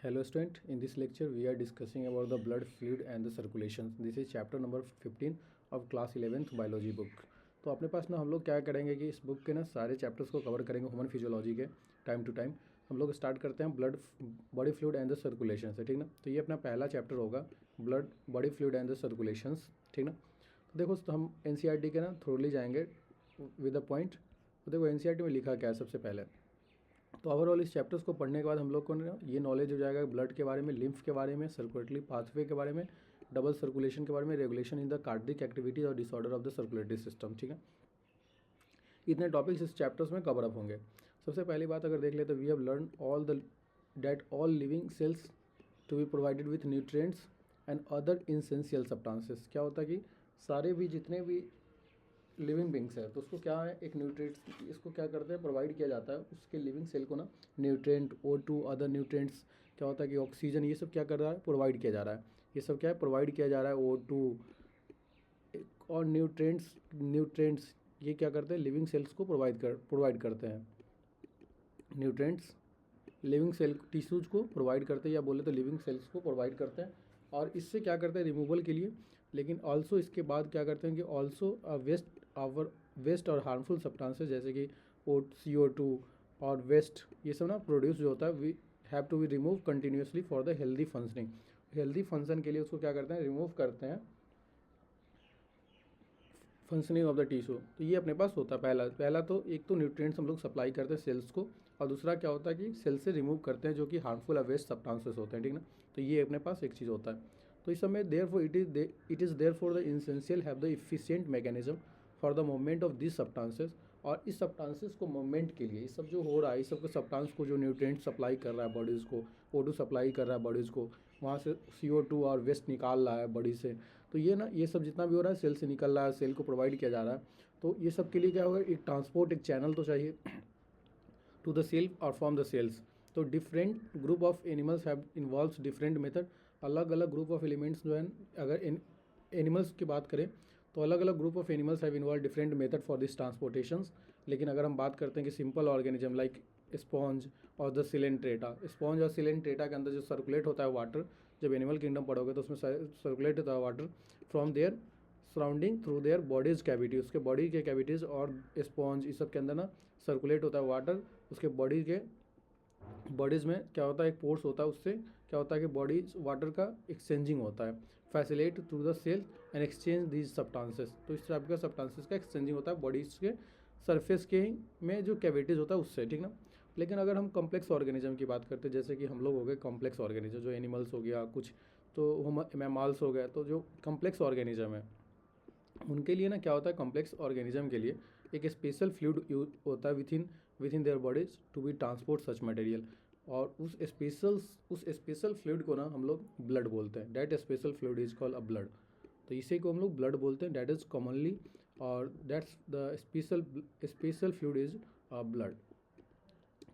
Hello student, in this lecture we are discussing about the blood fluid and the circulation. This is chapter number 15 of class 11th biology book. तो अपने पास ना हम लोग क्या करेंगे कि इस बुक के ना सारे चैप्टर्स को कवर करेंगे ह्यूमन फिजियोलॉजी के टाइम टू टाइम. हम लोग स्टार्ट करते हैं blood body fluid and the circulation से, ठीक ना. तो ये अपना पहला चैप्टर होगा blood body fluid and the circulations, ठीक ना. तो देखो तो हम एनसीईआरटी के ना थ्रूली जाएंगे विद द पॉइंट. तो देखो एनसीईआरटी में लिखा क्या है सबसे पहले. तो ओवरऑल इस चैप्टर्स को पढ़ने के बाद हम लोग को ये नॉलेज हो जाएगा ब्लड के बारे में, लिम्फ के बारे में, सर्कुलेटरी पाथवे के बारे में, डबल सर्कुलेशन के बारे में, regulation in the cardiac activities और disorder of the circulatory system, ठीक है. इतने टॉपिक्स इस चैप्टर्स में कवर अप होंगे. सबसे पहली बात अगर देख ले तो we have learn all the that all living cells to be provided with nutrients and other essential substances. क्या होता है कि सारे भी जितने भी लिविंग बिंग्स है तो उसको क्या है एक न्यूट्रिएंट्स इसको क्या करते हैं प्रोवाइड किया जाता है उसके लिविंग सेल को ना न्यूट्रिएंट O2 अदर न्यूट्रिएंट्स. क्या होता है कि ऑक्सीजन ये सब क्या कर रहा है प्रोवाइड किया जा रहा है. ये सब क्या है प्रोवाइड किया जा रहा है O2 और न्यूट्रिएंट्स ये क्या करते हैं लिविंग सेल्स को प्रोवाइड करते हैं. न्यूट्रिएंट्स लिविंग सेल टिश्यूज को प्रोवाइड करते हैं या बोले तो लिविंग सेल्स को प्रोवाइड करते हैं. और इससे क्या करते हैं रिमूवल के लिए. लेकिन ऑल्सो इसके बाद क्या करते हैं कि ऑल्सो वेस्ट और हार्मफुल सब्सटेंसेस जैसे कि CO2 और वेस्ट ये सब ना प्रोड्यूस जो होता है we have to be remove continuously for the healthy functioning. Healthy function के लिए उसको क्या करते हैं रिमूव करते हैं फंक्शनिंग ऑफ द टिश्यू. तो ये अपने पास होता है पहला तो एक तो न्यूट्रिएंट्स हम लोग सप्लाई करते हैं सेल्स को और दूसरा क्या होता है कि सेल से रिमूव करते हैं जो कि हार्मफुल और वेस्ट सब्सटेंसेस होते हैं, ठीक ना. तो ये अपने पास एक चीज़ होता है. तो इस समय it is there for the essential have the efficient mechanism for the movement of this substances. और इस सब्सटेंसेस को मूवमेंट के लिए इस सब जो हो रहा है इस सब के सब्सटेंस को जो न्यूट्रिएंट सप्लाई कर रहा है बॉडीज़ को O2 सप्लाई कर रहा है बॉडीज़ को वहाँ से CO2 और वेस्ट निकाल रहा है बॉडी से. तो ये ना ये सब जितना भी हो रहा है सेल से निकल रहा है सेल को प्रोवाइड किया जा रहा है. तो ये सब के लिए क्या होगा एक ट्रांसपोर्ट एक चैनल तो चाहिए टू द सेल और फ्रॉम द सेल्स. तो different group of animals have involves different method. अलग अलग ग्रुप ऑफ एलिमेंट्स जो है अगर एनिमल्स की बात करें तो अलग अलग group of animals have involve different method for this transportations. लेकिन अगर हम बात करते हैं कि सिंपल ऑर्गेनिज्म लाइक स्पॉन्ज और द सिलेंट्रेटा. स्पॉन्ज और सिलेंट्रेटा के अंदर जो सर्कुलेट होता है वाटर जब एनिमल किंगडम पढ़ोगे तो उसमें सर्कुलेट होता है water from their surrounding through their bodies cavity. उसके बॉडी के कैविटीज़ और स्पॉन्ज इस सब के अंदर ना सर्कुलेट होता है वाटर. उसके बॉडीज़ में क्या होता है एक पोर्स होता है उससे क्या होता है कि बॉडीज वाटर का एक्सचेंजिंग होता है facilitate through the cell and exchange these substances. तो इस टाइप का सब्सटेंसेस का एक्सचेंजिंग होता है बॉडीज़ के सरफेस के में जो कैविटीज़ होता है उससे, ठीक ना. लेकिन अगर हम कॉम्प्लेक्स ऑर्गेनिज्म की बात करते हैं जैसे कि हम लोग हो गए कॉम्प्लेक्स ऑर्गेनिज्म जो एनिमल्स हो गया कुछ तो मैमाल्स हो गया. तो जो कॉम्प्लेक्स ऑर्गेनिज्म है उनके लिए ना क्या होता है कॉम्प्लेक्स ऑर्गेनिज्म के लिए एक स्पेशल फ्लूइड यूज होता है within their bodies to be transport such material. और उस स्पेशल फ्लूइड को ना हम लोग ब्लड बोलते हैं. That special fluid is called a blood. तो इसी को हम लोग ब्लड बोलते हैं. डैट इज़ कॉमनली और that's the special fluid is blood.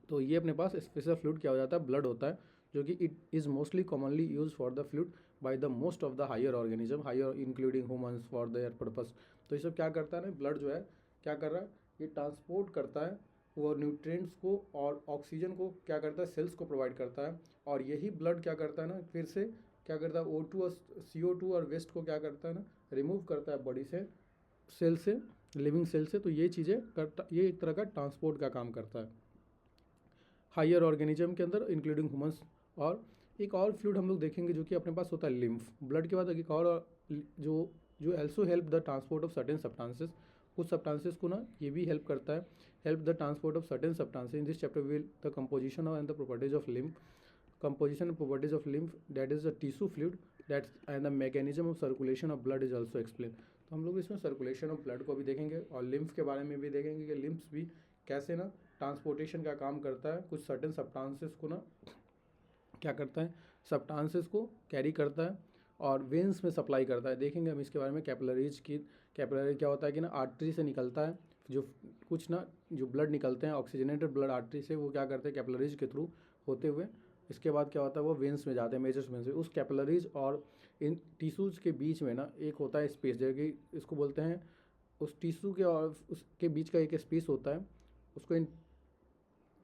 तो ये अपने पास स्पेशल फ्लूइड क्या हो जाता है ब्लड होता है जो कि it is mostly commonly use for the fluid by the most of the higher organism higher including humans for their purpose. तो ये सब क्या करता है ना ब्लड जो है क्या कर रहा है ये ट्रांसपोर्ट करता है वो न्यूट्रिएंट्स को और ऑक्सीजन को क्या करता है सेल्स को प्रोवाइड करता है. और यही ब्लड क्या करता है ना फिर से क्या करता है O2 और CO2 और वेस्ट को क्या करता है ना रिमूव करता है बॉडी से सेल से लिविंग सेल से. तो ये चीज़ें करता ये एक तरह का ट्रांसपोर्ट का काम करता है हायर ऑर्गेनिज्म के अंदर इंक्लूडिंग ह्यूमंस. और एक और फ्लूइड हम लोग देखेंगे जो कि अपने पास होता है लिम्फ. ब्लड के बाद एक और जो जो also help the transport of certain substances. कुछ सब्सटेंसेस को ना ये भी हेल्प करता है help the transport of certain substances. In this chapter will the composition of and the properties of lymph. composition and properties of lymph that is a tissue fluid that and the mechanism of circulation of blood is also explained. तो हम लोग इसमें circulation of blood को भी देखेंगे और lymph के बारे में भी देखेंगे कि लिम्फ्स भी कैसे ना ट्रांसपोर्टेशन का काम करता है. कुछ सर्टेन सब्सटेंसेस को ना क्या करता है सब्सटेंसेस को कैरी करता है और वेंस में सप्लाई करता है. देखेंगे हम इसके बारे में कैपिलरी क्या होता है कि ना आर्टरी से निकलता है जो कुछ ना जो ब्लड निकलते हैं ऑक्सीजनेटेड ब्लड आर्टरी से वो क्या करते हैं कैपिलरीज के थ्रू होते हुए इसके बाद क्या होता है वो वेंस में जाते हैं मेजर वेंस में. उस कैपिलरीज और इन टिश्यूज के बीच में ना एक होता है स्पेस जैसे कि इसको बोलते हैं उस टिश्यू के और उसके बीच का एक स्पेस होता है उसको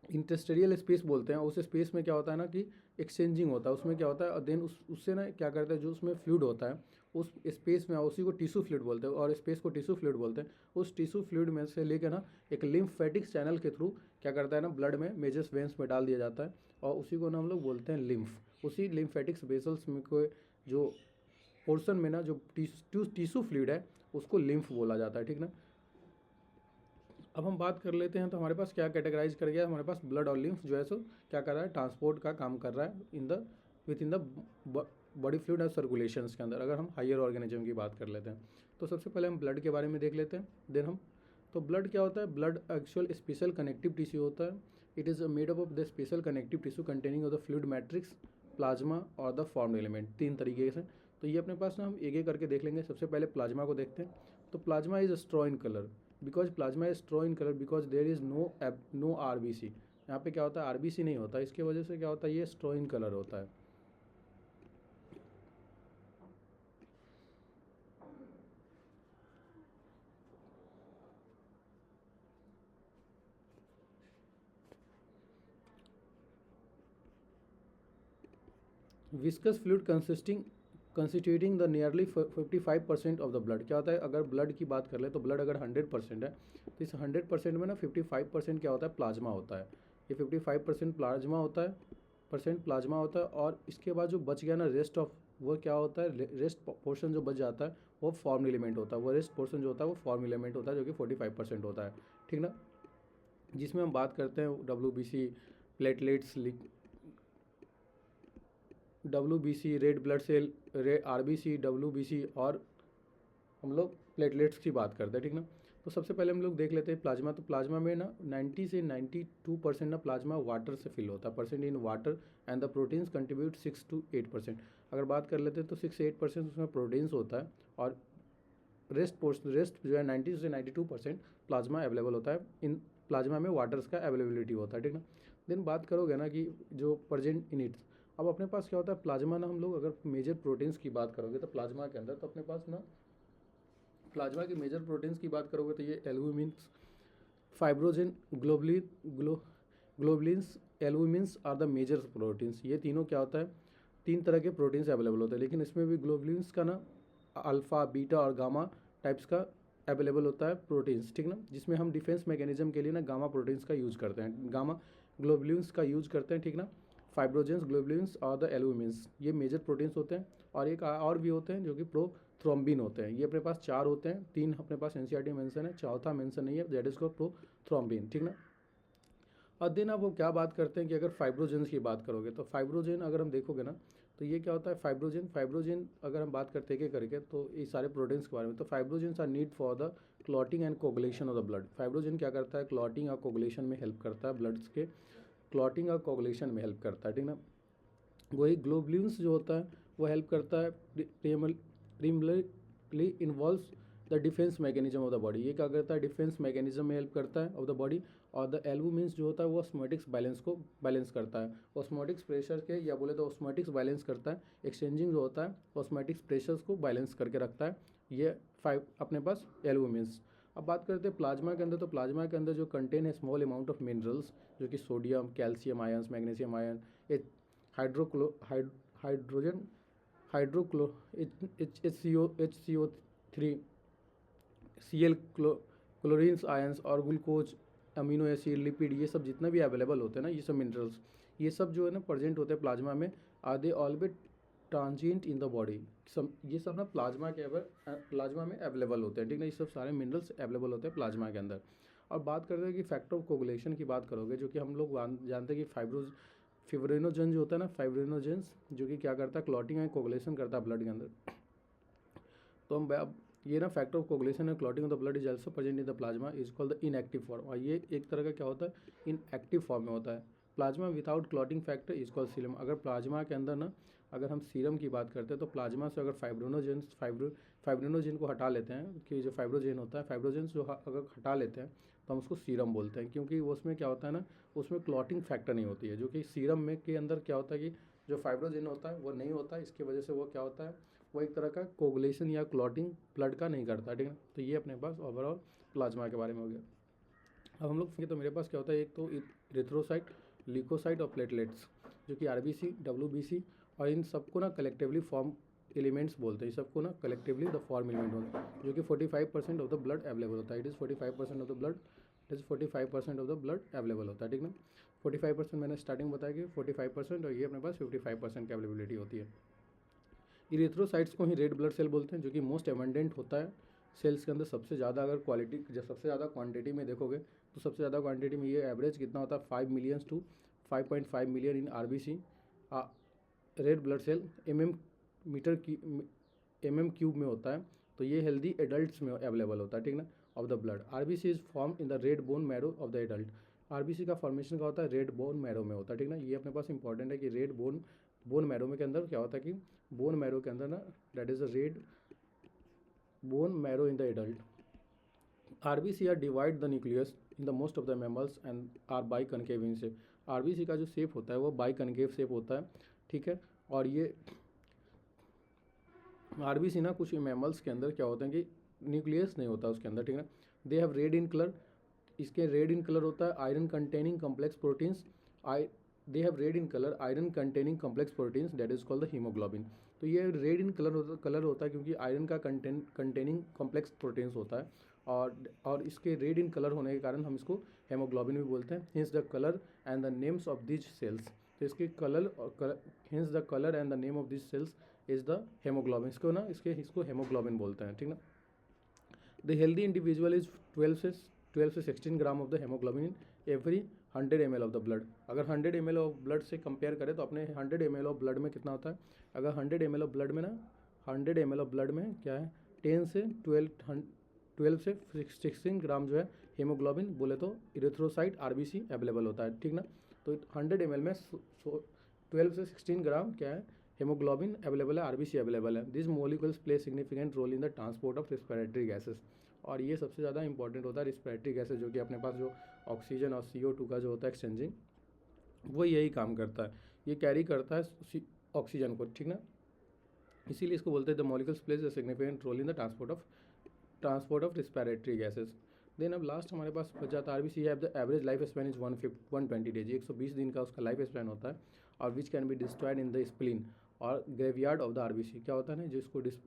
इंटरस्टेरियल स्पेस बोलते हैं। उस स्पेस में क्या होता है ना कि एक्सचेंजिंग होता है, उसमें क्या होता है और देन उससे ना क्या करता है, जो उसमें फ्लूइड होता है उस स्पेस में, उसी को टिश्यू फ्लूइड बोलते हैं और स्पेस को टिश्यू फ्लूइड बोलते हैं। उस टिश्यू फ्लूइड में से लेकर ना एक लिम्फेटिक चैनल के थ्रू क्या करता है ना, ब्लड में मेजर वेंस में डाल दिया जाता है और उसी को ना हम लोग बोलते हैं लिम्फ। उसी लिम्फेटिक्स वेसल्स में कोई जो पोर्शन में ना जो टिश्यू फ्लूइड है उसको लिम्फ बोला जाता है, ठीक ना। अब हम बात कर लेते हैं तो हमारे पास क्या कैटेगराइज कर गया, हमारे पास ब्लड और लिम्फ जो है सो क्या कर रहा है, ट्रांसपोर्ट का काम कर रहा है with in the body fluid और सर्कुलेशंस के अंदर। अगर हम हायर ऑर्गेनिज्म की बात कर लेते हैं तो सबसे पहले हम ब्लड के बारे में देख लेते हैं। देन हम तो ब्लड क्या होता है, blood actual special connective tissue होता है। It is made up of the special connective tissue containing of the fluid matrix, plasma और द फॉर्म्ड एलिमेंट, तीन तरीके से। तो ये अपने पास ना हम एक एक करके देख लेंगे। सबसे पहले प्लाज्मा को देखते हैं। तो plasma is straw in colour because plasma is straw in colour because there is no RBC. यहाँ पे क्या होता है, आरबीसी नहीं होता, इसके वजह से क्या होता है, ये स्ट्रॉ इन कलर होता है। Viscous fluid constituting the nearly 55% of the blood. क्या होता है, अगर ब्लड की बात कर ले तो ब्लड अगर 100% है तो इस 100% में ना 55% क्या होता है, प्लाज्मा होता है। ये 55% प्लाज्मा होता है, और इसके बाद जो बच गया ना रेस्ट ऑफ, वो क्या होता है, रेस्ट पोर्शन जो बच जाता है वो फॉर्म एलिमेंट होता है। वो रेस्ट पोर्शन जो होता है वो फॉर्म एलिमेंट होता है जो कि 45% होता है, ठीक ना। जिसमें हम बात करते हैं WBC, platelets, WBC, red blood cell, RBC, WBC और हम लोग प्लेटलेट्स की बात करते हैं, ठीक ना। तो सबसे पहले हम लोग देख लेते हैं प्लाज्मा। तो प्लाज्मा में ना 90 से 92% ना प्लाज्मा वाटर से फिल होता है, percent in water and the proteins contribute 6 to 8%। अगर बात कर लेते हैं तो 6 से 8% उसमें प्रोटीन्स होता है और रेस्ट जो है 90 से 92% प्लाज्मा अवेलेबल होता है। इन प्लाज्मा में वाटर्स का अवेलेबिलिटी होता है, ठीक ना। देन बात करोगे ना कि जो प्रेजेंट इन इट्स, अब अपने पास क्या होता है प्लाज्मा ना, हम लोग अगर मेजर प्रोटीन्स की बात करोगे तो प्लाज्मा के अंदर, तो अपने पास ना प्लाज्मा के मेजर प्रोटीन्स की बात करोगे तो ये albumins, fibrinogen, globulins, albumins are the major proteins. ये तीनों क्या होता है, तीन तरह के प्रोटीन्स अवेलेबल होते हैं, लेकिन इसमें भी ग्लोबुलिन्स का ना अल्फ़ा, बीटा और गामा टाइप्स का अवेलेबल होता है प्रोटीन्स, ठीक ना। जिसमें हम डिफेंस मैकेनिज्म के लिए ना गामा प्रोटीन्स का यूज़ करते हैं, गामा ग्लोबुलिन्स का यूज़ करते हैं, ठीक ना। फाइब्रोजेंस, ग्लोबुलिन्स और द एल्बुमिन्स, ये मेजर प्रोटीन्स होते हैं। और एक और भी होते हैं जो कि प्रोथ्रोम्बिन होते हैं। ये अपने पास चार होते हैं, तीन अपने पास एनसीईआरटी मेंशन है, चौथा मेंशन नहीं है, दैट इज कॉल्ड प्रोथ्रोम्बिन, ठीक ना। और देन अब वो क्या बात करते हैं कि अगर फाइब्रोजेंस की बात करोगे तो फाइब्रोजेन अगर हम देखोगे ना तो ये क्या होता है, फाइब्रोजेन अगर हम बात करते हैं करके तो ये सारे प्रोटीन्स के बारे में, तो fibrinogens are need for the clotting and coagulation of the blood. Fibrinogen क्या करता है, क्लॉटिंग और कोगुलेशन में हेल्प करता है, ब्लड्स के क्लॉटिंग और कोगुलेशन में हेल्प करता है, ठीक ना। वही ग्लोबुलिन्स जो होता है वो हेल्प करता है, primarily involves the defence mechanism of the body. ये क्या करता है, डिफेंस मैकेनिज्म में हेल्प करता है ऑफ द बॉडी। और द एल्बुमिन्स जो होता है वो ऑस्मोटिक्स बैलेंस को बैलेंस करता है, ऑस्मोटिक्स प्रेशर के, या बोले तो ऑस्मोटिक्स बैलेंस करता है। एक्सचेंजिंग जो होता है ऑस्मोटिक्स प्रेशर्स को बैलेंस करके रखता है। ये अपने पास एल्बुमिन्स। अब बात करते हैं प्लाज्मा के अंदर। तो प्लाज्मा के अंदर जो कंटेन है स्मॉल अमाउंट ऑफ मिनरल्स, जो कि sodium, calcium ions, magnesium ion, hydrogen, हाइड्रोक्लो HCO3, क्लोरीन्स आयंस और ग्लूकोज, अमीनो एसिड, लिपिड, ये सब जितना भी अवेलेबल होते हैं ना, ये सब मिनरल्स, ये सब जो है ना प्रेजेंट होते हैं प्लाज्मा में। Are they always transient in the body. सब ये सब ना प्लाज्मा में अवेलेबल होते हैं, ठीक ना। ये सब सारे मिनरल्स अवेलेबल होते हैं प्लाज्मा के अंदर। और बात करते हैं कि फैक्टर ऑफ कोगुलेशन की बात करोगे, जो कि हम लोग जानते हैं कि फिब्रिनोजन जो होता है ना, फाइब्रिनोजेंस, जो कि क्या करता है, क्लॉटिंग एंड कोगुलेशन करता है ब्लड के अंदर। तो हम अब ये ना factor of coagulation and clotting of the blood is also present in the plasma, is called the inactive form. और ये एक तरह का क्या होता है, इनएक्टिव फॉर्म में होता है। Plasma without clotting factor is called serum. अगर प्लाज्मा के अंदर ना अगर हम सीरम की बात करते हैं तो प्लाज्मा से अगर फाइब्रिनोजेन को हटा लेते हैं, कि जो फाइब्रोजेन होता है, फाइब्रोजेन जो अगर हटा लेते हैं तो हम उसको सीरम बोलते हैं, क्योंकि उसमें क्या होता है ना, उसमें क्लॉटिंग फैक्टर नहीं होती है, जो कि सीरम में के अंदर क्या होता है कि जो फाइब्रोजेन होता है वो नहीं होता है। इसकी वजह से वो क्या होता है, वो एक तरह का कोगुलेशन या क्लॉटिंग ब्लड का नहीं करता, ठीक है। तो ये अपने पास ओवरऑल प्लाज्मा के बारे में हो गया। अब हम लोग देखें तो मेरे पास क्या होता है, एक तो इरिथ्रोसाइट, ल्यूकोसाइट और प्लेटलेट्स, जो कि आरबीसी, डब्ल्यूबीसी, और इन सबको ना कलेक्टिवली फॉर्म एलिमेंट्स बोलते हैं। सबको ना कलेक्टिवली द फॉर्म एलिमेंट बोलते हैं, जो कि 45% ऑफ द ब्लड अवेलेबल होता है। It is 45% of the blood, it is 45% of the blood available होता है, ठीक ना। 45% मैंने स्टार्टिंग बताया कि 45%, और ये अपने पास 55% की अवेलेबिलिटी होती है। इरिथ्रोसाइट्स को ही रेड ब्लड सेल बोलते हैं, जो कि मोस्ट एबंडेंट होता है सेल्स के अंदर। सबसे ज़्यादा अगर क्वालिटी, जब सबसे ज़्यादा क्वांटिटी में देखोगे तो सबसे ज़्यादा क्वांटिटी में ये एवरेज कितना होता है, 5 million to 5.5 million in RBC red blood cell metre की क्यूब में होता है। तो ये हेल्दी एडल्ट्स में अवेलेबल होता है, ठीक ना, of the blood. RBC is form in the red bone marrow of the adult. RBC का फॉर्मेशन का होता है रेड बोन मैरो में होता है, ठीक ना। ये अपने पास इंपॉर्टेंट है कि रेड बोन मैरो में के अंदर क्या होता है कि बोन मैरो के अंदर ना, that is the red bone marrow in the adult. RBC are divide the nucleus in the most of the mammals and are biconcave in shape. RBC का जो शेप होता है वो बाई कनकेव शेप होता है, ठीक है। और ये आरबीसी ना कुछ मैमल्स के अंदर क्या होता है कि न्यूक्लियस नहीं होता उसके अंदर, ठीक है। They have read in colour, इसके रेड इन कलर होता है iron containing complex proteins. I they have read in colour iron containing complex proteins, that is called the haemoglobin. तो ये रेड इन कलर होता है क्योंकि आयरन का containing complex proteins होता है। और इसके रेड इन कलर होने के कारण हम इसको हेमोग्लोबिन भी बोलते हैं। Hence the colour and the names of this cells. तो इसके कलर और hence the colour and the name of this cells is the haemoglobin. इसको हेमोग्लोबिन बोलते हैं, ठीक ना। द हेल्दी इंडिविजुअल इज 12 से 16 gram of the haemoglobin in every 100 ml of the blood. अगर 100 ml ऑफ ब्लड से compare करें तो अपने 100 ml ऑफ ब्लड में कितना होता है, अगर 100 ml ऑफ ब्लड में ना, 100 ml ऑफ ब्लड में क्या है, 10 से 12 से 16 ग्राम जो है हेमोग्लोबिन बोले तो इरिथ्रोसाइट आरबीसी अवेलेबल होता है, ठीक ना। तो 100 ml में 12 से 16 ग्राम क्या है, हेमोग्लोबिन अवेलेबल है, आरबीसी अवेलेबल है। This molecules play significant role in the transport of respiratory gases. और ये सबसे ज़्यादा इंपॉर्टेंट होता है रिस्पिरेटरी गैसेस, जो कि अपने पास जो ऑक्सीजन और CO2 का जो होता है एक्सचेंजिंग, वो यही काम करता है, ये कैरी करता है ऑक्सीजन को, ठीक ना। इसीलिए इसको बोलते हैं the molecules plays a significant role in the transport of respiratory gases. Then अब लास्ट हमारे पास बच जाता है RBC have the average life span is 120 days. 120 दिन का उसका लाइफ स्पैन होता है, और which can be destroyed in the spleen और ग्रेवयार्ड ऑफ द आरबीसी। क्या होता है ना, जो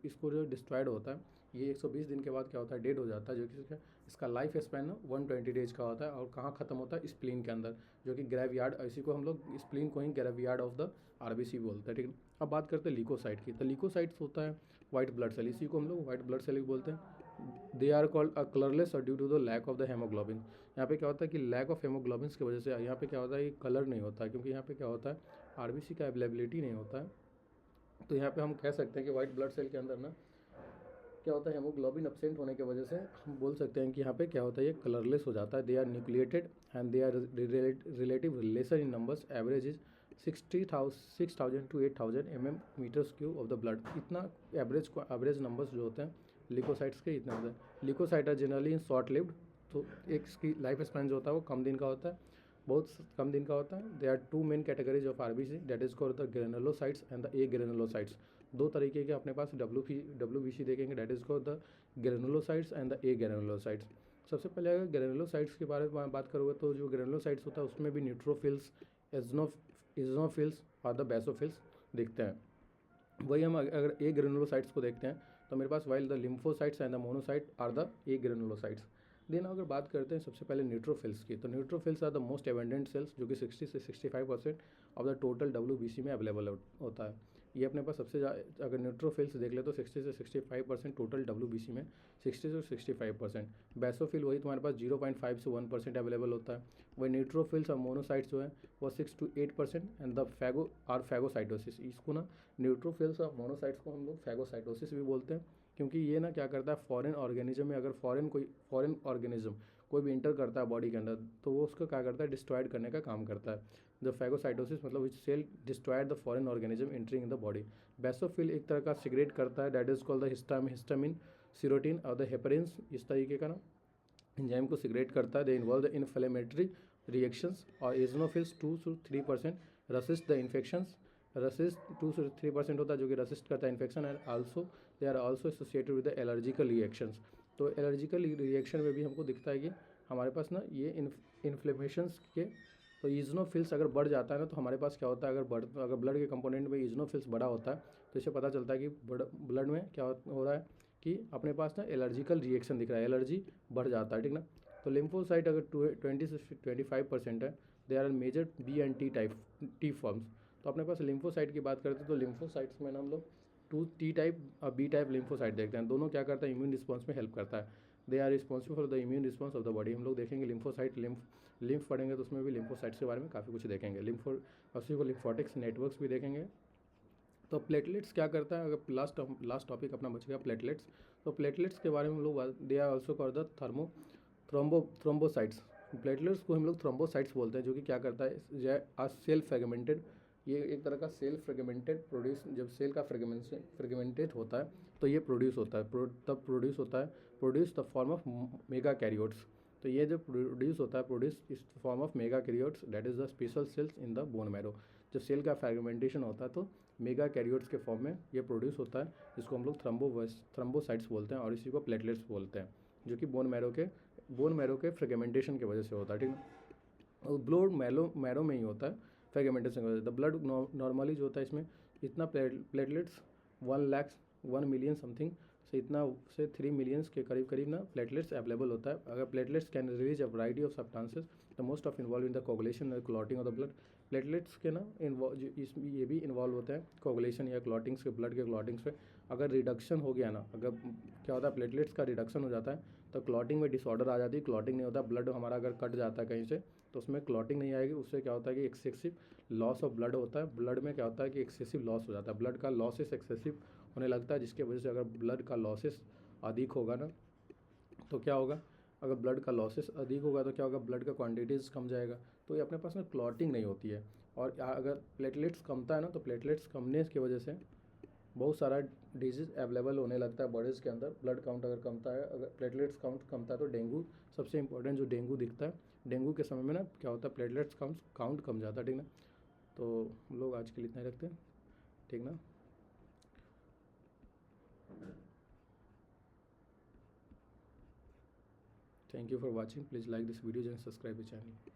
इसको जो डिस्ट्रॉयड होता है, ये 120 दिन के बाद क्या होता है, डेड हो जाता है। जो कि इसका लाइफ स्पैन 120 डेज का होता है, और कहाँ खत्म होता है, स्प्लीन के अंदर, जो कि ग्रेवयार्ड, इसी को हम लोग स्प्लीन को ही ग्रेवयार्ड ऑफ द आरबीसी बोलते हैं, ठीक है। अब बात करते हैं ल्यूकोसाइट की। तो ल्यूकोसाइट्स होता है वाइट ब्लड सेल, इसी को हम लोग वाइट ब्लड सेल बोलते हैं। They are called a colourless और due to the lack of the haemoglobin. यहाँ पे क्या होता है कि लैक ऑफ हेमोग्लोबिन की वजह से यहाँ पे क्या होता है कि कलर नहीं होता है, क्योंकि यहाँ पे क्या होता है, आरबीसी का अवेलेबिलिटी नहीं होता है। तो यहाँ पे हम कह सकते हैं कि वाइट ब्लड सेल के अंदर ना क्या होता है, हेमोग्लोबिन एब्सेंट होने की वजह से हम बोल सकते हैं कि यहाँ पे क्या होता है, ये कलरलेस हो जाता है। They are nucleated and they are relative lesser in numbers, average is 6,000 to 8,000 metres cube of the blood. इतना एवरेज नंबर्स जो होते हैं लिकोसाइट्स के इतने होते हैं। Leucocyte are generally in short lived, तो एक इसकी लाइफ स्पैन जो होता है वो कम दिन का होता है, बहुत कम दिन का होता है। They are two main categories of RBC, that is called the granulocytes and the agranulocytes. दो तरीके के अपने पास डब्ल्यूबीसी देखेंगे, that is called the granulocytes and the agranulocytes. सबसे पहले अगर ग्रेनुलोसाइट्स के बारे में बात करोगे तो जो ग्रेनुलोसाइट्स होता है उसमें भी न्यूट्रोफिल्स, इजनोफिल्स और द बेसोफिल्स दिखते हैं। वही हम अगर ए ग्रेनुलोसाइट्स को देखते हैं तो मेरे पास while the lymphocytes and the monocyte are the agranulocytes. Then अगर बात करते हैं सबसे पहले न्यूट्रोफिल्स की, तो neutrophils are the most abundant cells, जो कि 60 से 65% ऑफ द टोटल डब्ल्यूबीसी में अवेलेबल होता है। ये अपने पास सबसे ज़्यादा, अगर न्यूट्रोफिल्स देख ले तो 60 से 65% टोटल डब्ल्यूबीसी में, 60 से 65%। बेसोफिल वही तुम्हारे पास 0.5 से 1% अवेलेबल होता है। वही न्यूट्रोफिल्स और मोनोसाइट्स जो है वो 6 to 8%। एंड द फैगोसाइटोसिस, इसको ना न्यूट्रोफिल्स और मोनोसाइट्स को हम लोग फैगोसाइटोसिस भी बोलते हैं, क्योंकि ये ना क्या करता है, फॉरेन ऑर्गेनिज्म में अगर फॉरेन ऑर्गेनिज्म कोई भी इंटर करता है बॉडी के अंदर, तो वो उसको क्या करता है, डिस्ट्रॉयड करने का काम करता है। द फैगोसाइटोसिस मतलब which cell destroyed the foreign organism entering in the body. Basophil एक तरह का सिगरेट करता है, that is called the histamine, serotonin और द हेपरिन्स, इस तरीके का ना एंजाइम को सिगरेट करता है। They involve the inflammatory reactions. और एजनोफिल्स 2 से 3% रसिस्ट द इन्फेक्शंस, रसिस्ट 2 से 3% होता है जो कि रसिस्ट करता है infection. And also they are also associated with the allergical reactions. तो एलर्जिकल रिएक्शन में भी हमको दिखता है कि हमारे पास ना ये इन्फ्लेमेशंस के, तो ईजनोफिल्स अगर बढ़ जाता है ना, तो हमारे पास क्या होता है, अगर ब्लड के कंपोनेंट में ईजनोफिल्स बढ़ा होता है तो इससे पता चलता है कि ब्लड में क्या हो रहा है कि अपने पास ना एलर्जिकल रिएक्शन दिख रहा है, एलर्जी बढ़ जाता है, ठीक ना। तो लिम्फोसाइट अगर 20 से 25% है, they are major B and T type T forms. तो अपने पास लिम्फोसाइट की बात करते हैं तो लिम्फोसाइट्स में ना हम लोग 2 T टाइप और बी टाइप लिम्फोसाइट देखते हैं। दोनों क्या करता है, इम्यून रिस्पॉन्स में हेल्प करता है। They are responsible for the immune response of the body. हम लोग देखेंगे लिम्फोसाइट, लिम्फ पढ़ेंगे तो उसमें भी लिम्फोसाइट्स के बारे में काफ़ी कुछ देखेंगे। उसी को लिम्फोटिक्स नेटवर्क्स भी देखेंगे। तो प्लेटलेट्स क्या करता है, अगर लास्ट टॉपिक अपना बच गया प्लेटलेट्स। तो प्लेटलेट्स के बारे में हम लोग, they are also called the thrombocytes. Platelets को हम लोग थ्रोम्बोसाइट्स बोलते हैं, जो कि क्या करता है, आज सेल फ्रेगमेंटेड, ये एक तरह का सेल फ्रेगमेंटेड प्रोड्यूस, जब सेल का फ्रेगमेंटेड होता है तो ये प्रोड्यूस होता है, तब प्रोड्यूस होता है, produce the form of mega karyotes. तो ये जो प्रोड्यूस होता है, प्रोड्यूस इस form of mega karyotes, that is the special cells in the bone marrow. जब सेल का फ्रेगमेंटेशन होता है तो मेगा कैरियोट्स के फॉर्म में ये प्रोड्यूस होता है, जिसको हम लोग थ्रोम्बोसाइट्स बोलते हैं, और इसी को प्लेटलेट्स बोलते हैं, जो कि बोन मैरो के फ्रेगमेंटेशन की वजह से होता है, ठीक है। और ब्लड मैरो में ही होता है फ्रेगमेंटेशन की वजह से। द ब्लड नॉर्मली जो होता है इसमें इतना प्लेटलेट्स 1 मिलियन समथिंग से, इतना से 3 मिलियंस के करीब करीब ना प्लेटलेट्स अवेलेबल होता है। अगर platelets can release a variety of substances the most of involve in the coagulation और clotting of the blood. Platelets के ना इसमें ये भी इन्वॉल्व होते हैं कोगुलेशन या क्लॉटिंग्स के, ब्लड के क्लॉटिंग्स पे। अगर रिडक्शन हो गया ना, अगर क्या होता है, प्लेटलेट्स का रिडक्शन हो जाता है तो क्लॉटिंग में डिसऑर्डर आ जाती है, क्लॉटिंग नहीं होता। ब्लड हमारा अगर कट जाता है कहीं से तो उसमें क्लॉटिंग नहीं आएगी, उससे क्या होता है कि एक्सेसिव लॉस ऑफ ब्लड होता है। ब्लड में क्या होता है कि एक्सेसिव लॉस हो जाता है, ब्लड का लॉसेस एक्सेसिव होने लगता है, जिसकी वजह से अगर ब्लड का लॉसेस अधिक होगा ना तो क्या होगा, अगर ब्लड का लॉसेस अधिक होगा तो क्या होगा, ब्लड का क्वांटिटीज़ कम जाएगा, तो ये अपने पास में क्लॉटिंग नहीं होती है। और अगर प्लेटलेट्स कमता है ना, तो प्लेटलेट्स कमने की वजह से बहुत सारा डिजीज़ अवेलेबल होने लगता है बॉडीज़ के अंदर। ब्लड काउंट अगर कमता है, अगर प्लेटलेट्स काउंट कमता है तो डेंगू सबसे इंपॉर्टेंट, जो डेंगू दिखता है, डेंगू के समय में ना क्या होता है, प्लेटलेट्स काउंट कम जाता है, ठीक ना। तो हम लोग आज के लिए इतना ही रखते हैं, ठीक ना। Thank you for watching. Please like this video and subscribe the channel.